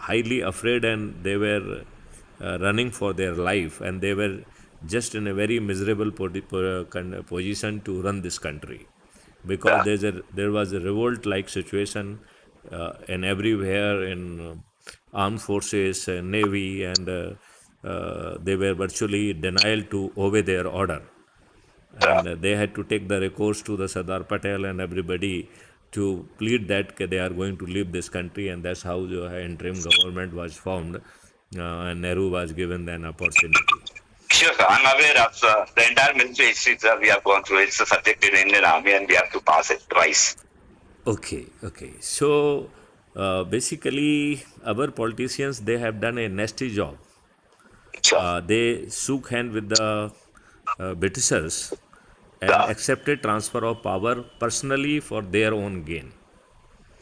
highly afraid, and they were running for their life, and they were just in a very miserable position to run this country, because there was a revolt like situation in everywhere in armed forces, navy, and they were virtually denial to obey their order, and they had to take the recourse to the Sardar Patel and everybody to plead that they are going to leave this country, and that's how the interim government was formed, and Nehru was given an opportunity. Sure, sir. I'm aware of the entire military history, sir. We have gone through. It's a subject in Indian Army, and we have to pass it twice. Okay. So basically, our politicians, they have done a nasty job. Sure. They shook hand with the Britishers and accepted transfer of power personally for their own gain.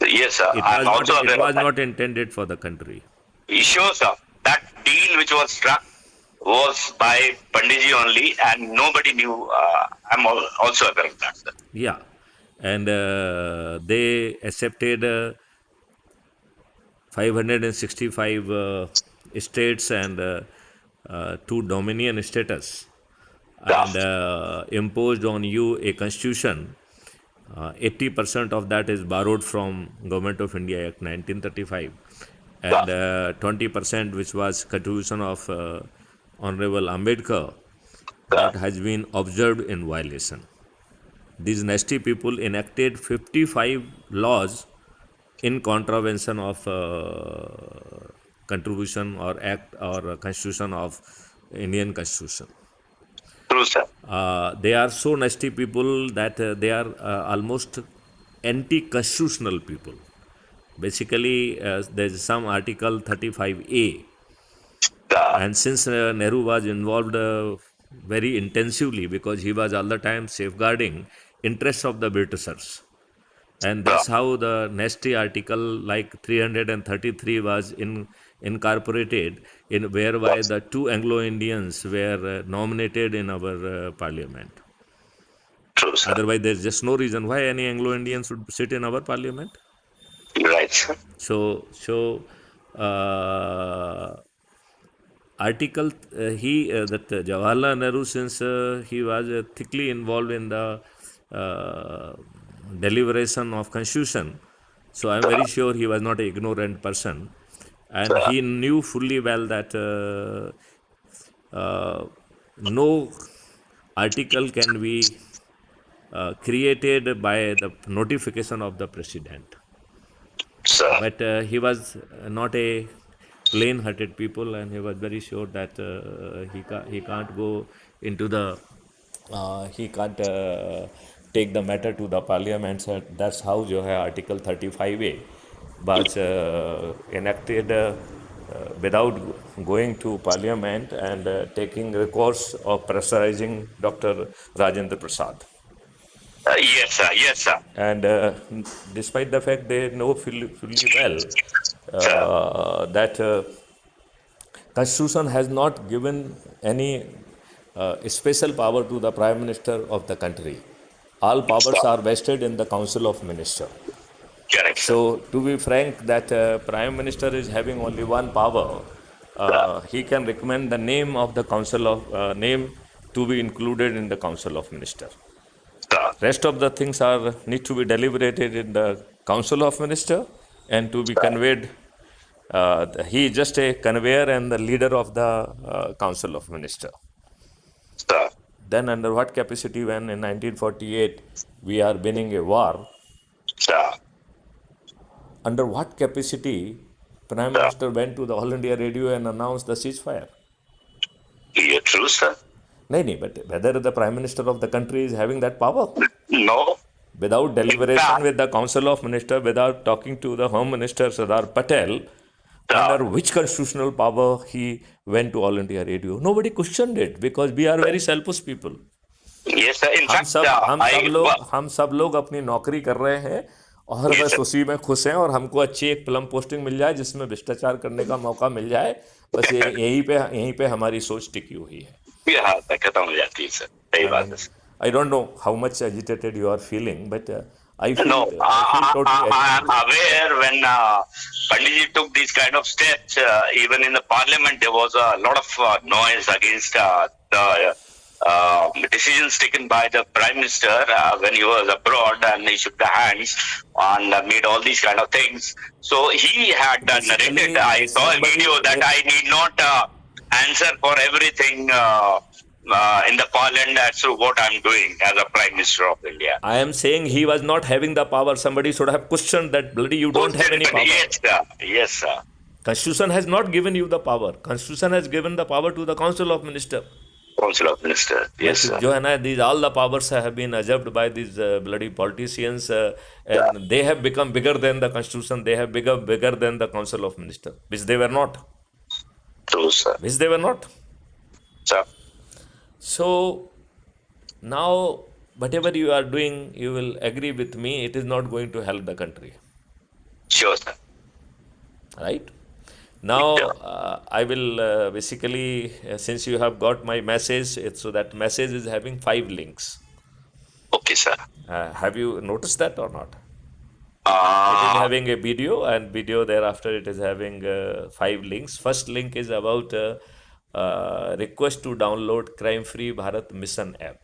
Yes, sir. It I'm was not. also It aware of was that. not intended for the country. Sure, sir. That deal which was struck was by Panditji only, and nobody knew. I'm also aware of that, sir. Yeah, and they accepted 565 states and two dominion status, and imposed on you a constitution. 80% of that is borrowed from Government of India Act 1935, and 20%, which was contribution of Honorable Ambedkar, that has been observed in violation. These nasty people enacted 55 laws in contravention of contribution or act or constitution of Indian Constitution. True, sir. They are so nasty people that they are almost anti-constitutional people. Basically, there is some article 35A, and since Nehru was involved very intensively, because he was all the time safeguarding interests of the Britishers, and that's how the nasty article like 333 was incorporated in, whereby the two Anglo-Indians were nominated in our parliament. True, sir. Otherwise, there's just no reason why any Anglo-Indian should sit in our parliament. Right, sir. So article that Jawaharlal Nehru, since he was thickly involved in the deliberation of constitution, so I'm very sure he was not an ignorant person, and he knew fully well that no article can be created by the notification of the president. Sir. But he was not a plain-hearted people, and he was very sure that he can't go into the he can't take the matter to the parliament. So that's how जो है article 35A was enacted without going to parliament and taking recourse of pressurizing Dr. Rajendra Prasad. Yes, sir. Yes, sir. And despite the fact they know fully well that Constitution has not given any special power to the Prime Minister of the country. All powers are vested in the Council of Ministers. Correct. So, to be frank, that Prime Minister is having only one power. He can recommend the name of the Council of name to be included in the Council of Ministers. Rest of the things need to be deliberated in the Council of Ministers and to be conveyed. He is just a conveyor and the leader of the Council of Ministers. Then under what capacity, when in 1948 we are winning a war? Under what capacity Prime Minister went to the All India Radio and announced the ceasefire? Yeah, true, sir. No, but whether the Prime Minister of the country is having that power? No. Without deliberation with the Council of Ministers, without talking to the Home Minister Sardar Patel, under which constitutional power he went to All India Radio? Nobody questioned it, because we are very selfish people. Yes, sir. In fact, हम सब लोग अपनी नौकरी कर रहे हैं और बस उसी में खुश हैं, और हमको अच्छी एक प्लम पोस्टिंग मिल जाए जिसमें भ्रष्टाचार करने का मौका मिल जाए, बस यहीं पे हमारी सोच टिकी हुई है. खत्म हो जाती है सर. सही बात है. I don't know how much agitated you are feeling, but No, I feel totally I agree am with you. aware when Panditji took these kind of steps, even in the parliament, there was a lot of noise against the decisions taken by the prime minister when he was abroad, and he shook the hands and made all these kind of things. So he had narrated. Basically, I saw a video that I need not answer for everything. In the parliament as to what I'm doing as a prime minister of India. I am saying he was not having the power. Somebody should have questioned that bloody you don't have Posted, any power. yes, sir. Yes, sir. Constitution has not given you the power. Constitution has given the power to the Council of Minister. Council of Ministers. Yes, But sir. Johanna, these all the powers have been usurped by these bloody politicians, Yeah, and they have become bigger than the Constitution. They have become bigger than the Council of Minister, which they were not. true, sir. Which they were not. Sir, So now, whatever you are doing, you will agree with me. It is not going to help the country, sure, sir. right? Now, Yeah. I will basically, since you have got my message, so that message is having 5 links. Okay, sir. Have you noticed that or not? It is Uh, having a video, and video thereafter it is having 5 links. First link is about request to download Crime Free Bharat Mission app.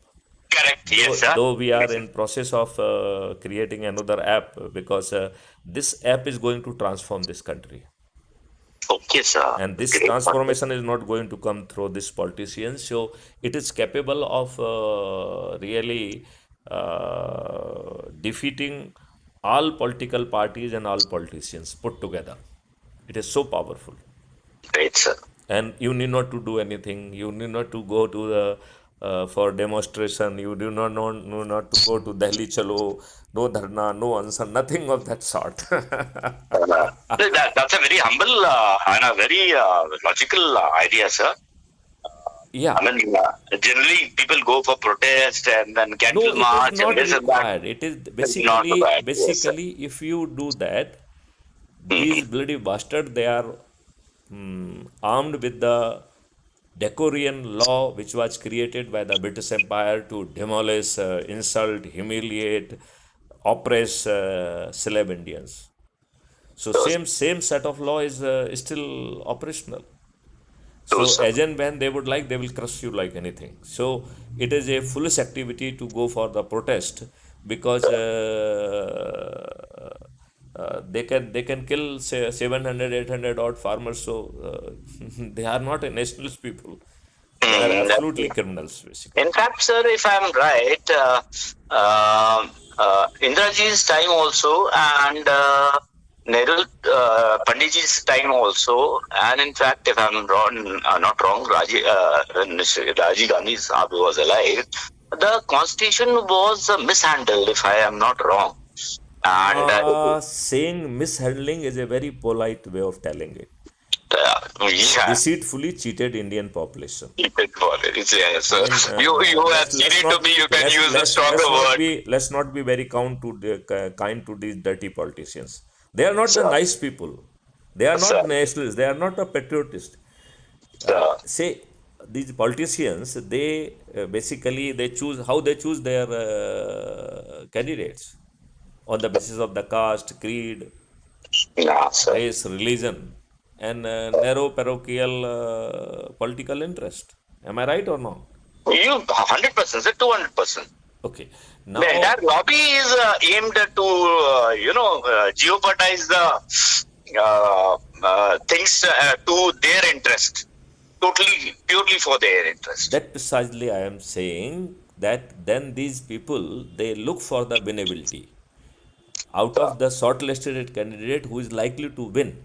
correct. Yes, Though, sir. though we are Yes, sir. in process of creating another app, because this app is going to transform this country. Okay, sir. And this Great. transformation is not going to come through this politicians. So it is capable of really defeating all political parties and all politicians put together. It is so powerful. Great, sir. And you need not to do anything. You need not to go to the for demonstration. You do not know not to go to Delhi Chalo, no dharna, no answer, nothing of that sort. That's a very humble and a very logical idea, sir. Yeah. I mean, generally people go for protest and then No, cancel it is march and not this and that. required. It is It's not basically, bad. Yes, sir. if you do that, these Mhm. bloody bastards, they are armed with the Decorian law, which was created by the British Empire to demolish, insult, humiliate, oppress slave Indians. So True, same set of law is still operational. true, So sir. as and when they would like, they will crush you like anything. So it is a foolish activity to go for the protest, because they can kill say 700, 800 odd farmers. So they are not a nationalist people. They are absolutely Mm, criminals basically. in fact, sir, if I'm right, Indraji's time also and Nehru, Panditji's time also, and in fact, if I'm wrong, not wrong, Rajiv Gandhi Sahab was alive. The constitution was mishandled, if I am not wrong, and Saying mishandling is a very polite way of telling it. yeah, Deceitfully cheated Indian population. keep it for it. Yeah, I so mean, you have let's cheated to not me. You can use a stronger word. let's not be very kind to these dirty politicians. They are not the So, nice people. They are not so, nationalists. They are not a patriotist. so, Say these politicians, they basically they choose how they choose their candidates on the basis of the caste, creed, yeah, so. race, religion, and narrow parochial political interest. Am I right or not? You 100%, sir, 200%. Okay. The Now, entire lobby is aimed to, jeopardize the things to their interest, totally, purely for their interest. that precisely I am saying that then these people they look for the winnability out So, of the shortlisted candidate who is likely to win.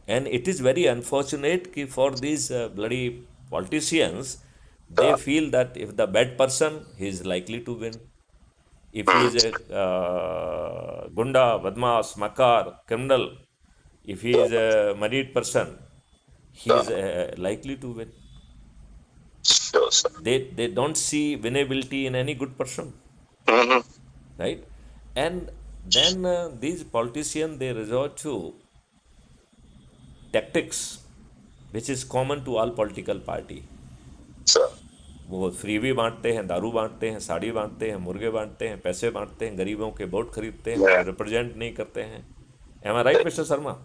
And it is very unfortunate for these bloody politicians, they so, feel that if the bad person, he is likely to win. If he is mm, a gunda, badmas, makar, criminal, if he so, is a married person, he is so, likely to win. so. They don't see winnability in any good person, Mhm. right? And then these politicians they resort to tactics, which is common to all political party. So, वो free भी बांटते हैं, दारू बांटते हैं, साड़ी बांटते हैं, मुर्गे बांटते हैं, पैसे बांटते हैं, गरीबों के वोट खरीदते हैं, उन्हें Yeah. रिप्रेजेंट नहीं करते हैं। Am I right mister Sharma?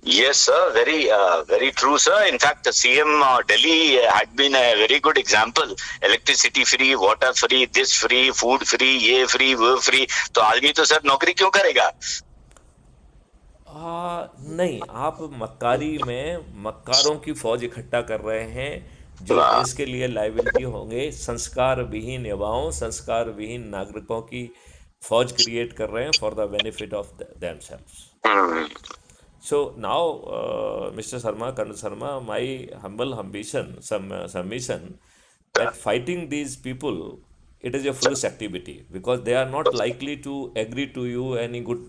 Yes, sir. Very true, sir. In fact, the CM Delhi had been a very good example. Electricity free, water free, this free, food free, ये free, वो free. तो आदमी तो sir नौकरी क्यों करेगा? नहीं, आप मक्कारी में मक्कारों की फौज इकट्ठा कर रहे हैं जो वाह, देश के लिए लाइबिलिटी होंगे। संस्कार विहीन युवाओं, संस्कार विहीन नागरिकों की फौज क्रिएट कर रहे हैं for the benefit of themselves. Hmm, So now, Mr. Sharma, Colonel Sharma, my humble ambition, submission, that fighting these people, it is a foolish activity because they are not likely to agree to you any good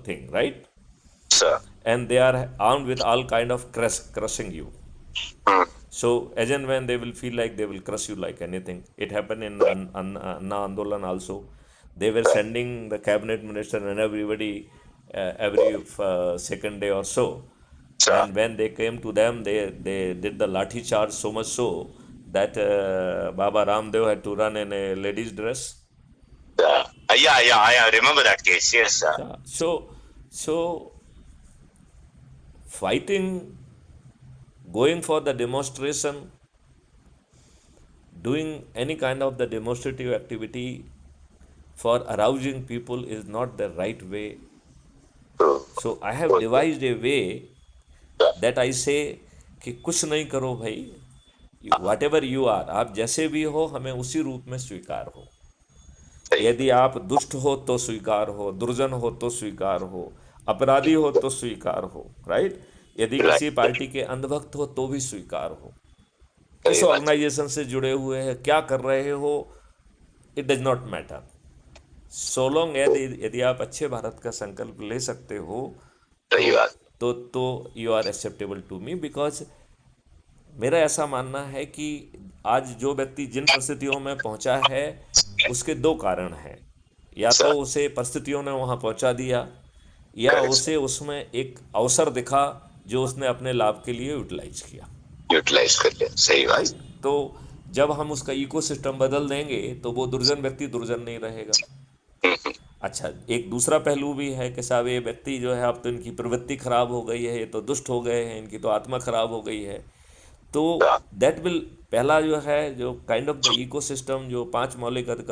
thing, right? sir. And they are armed with all kind of crushing you. Hmm, So as and when they will feel like they will crush you like anything. It happened in Anna Andolan also. They were sending the cabinet minister and everybody every second day or so. sir. And when they came to them, they did the lathi charge so much so that Baba Ramdev had to run in a lady's dress. Yeah, I remember that case. Yes, sir. Yeah. So fighting, going for the demonstration, doing any kind of the demonstrative activity for arousing people is not the right way. True. So I have Good, good. devised a way Sir. that I say कि कुछ नहीं करो भाई, what ever you are, आप जैसे भी हो हमें उसी रूप में स्वीकार हो। सही है। यदि आप दुष्ट हो तो स्वीकार हो, दुर्जन हो तो स्वीकार हो, अपराधी हो तो स्वीकार हो, राइट? यदि Right. किसी पार्टी के अंधभक्त हो तो भी स्वीकार हो, किस सही बात। ऑर्गेनाइजेशन से जुड़े हुए हैं, क्या कर रहे हो, it does not matter. So long यदि आप अच्छे भारत का संकल्प ले सकते हो तो सही बात। तो you are acceptable to me, because मेरा ऐसा मानना है कि आज जो व्यक्ति जिन परिस्थितियों में पहुंचा है उसके दो कारण हैं। या तो सर, उसे परिस्थितियों ने वहां पहुंचा दिया, या करेक्ट सर। उसे उसमें एक अवसर दिखा जो उसने अपने लाभ के लिए यूटिलाइज किया, यूटिलाइज कर लिया, सही बात। राइट? तो जब हम उसका इकोसिस्टम बदल देंगे तो वो दुर्जन व्यक्ति दुर्जन नहीं रहेगा। हम्म, अच्छा, एक दूसरा पहलू भी है कि साहब ये व्यक्ति जो है अब तो इनकी प्रवृत्ति खराब हो गई है, ये तो दुष्ट हो गए हैं, इनकी तो आत्मा खराब हो गई है। तो सर। दैट विल, पहला जो है जो काइंड ऑफ द इकोसिस्टम, जो पांच मौलिक अधिकार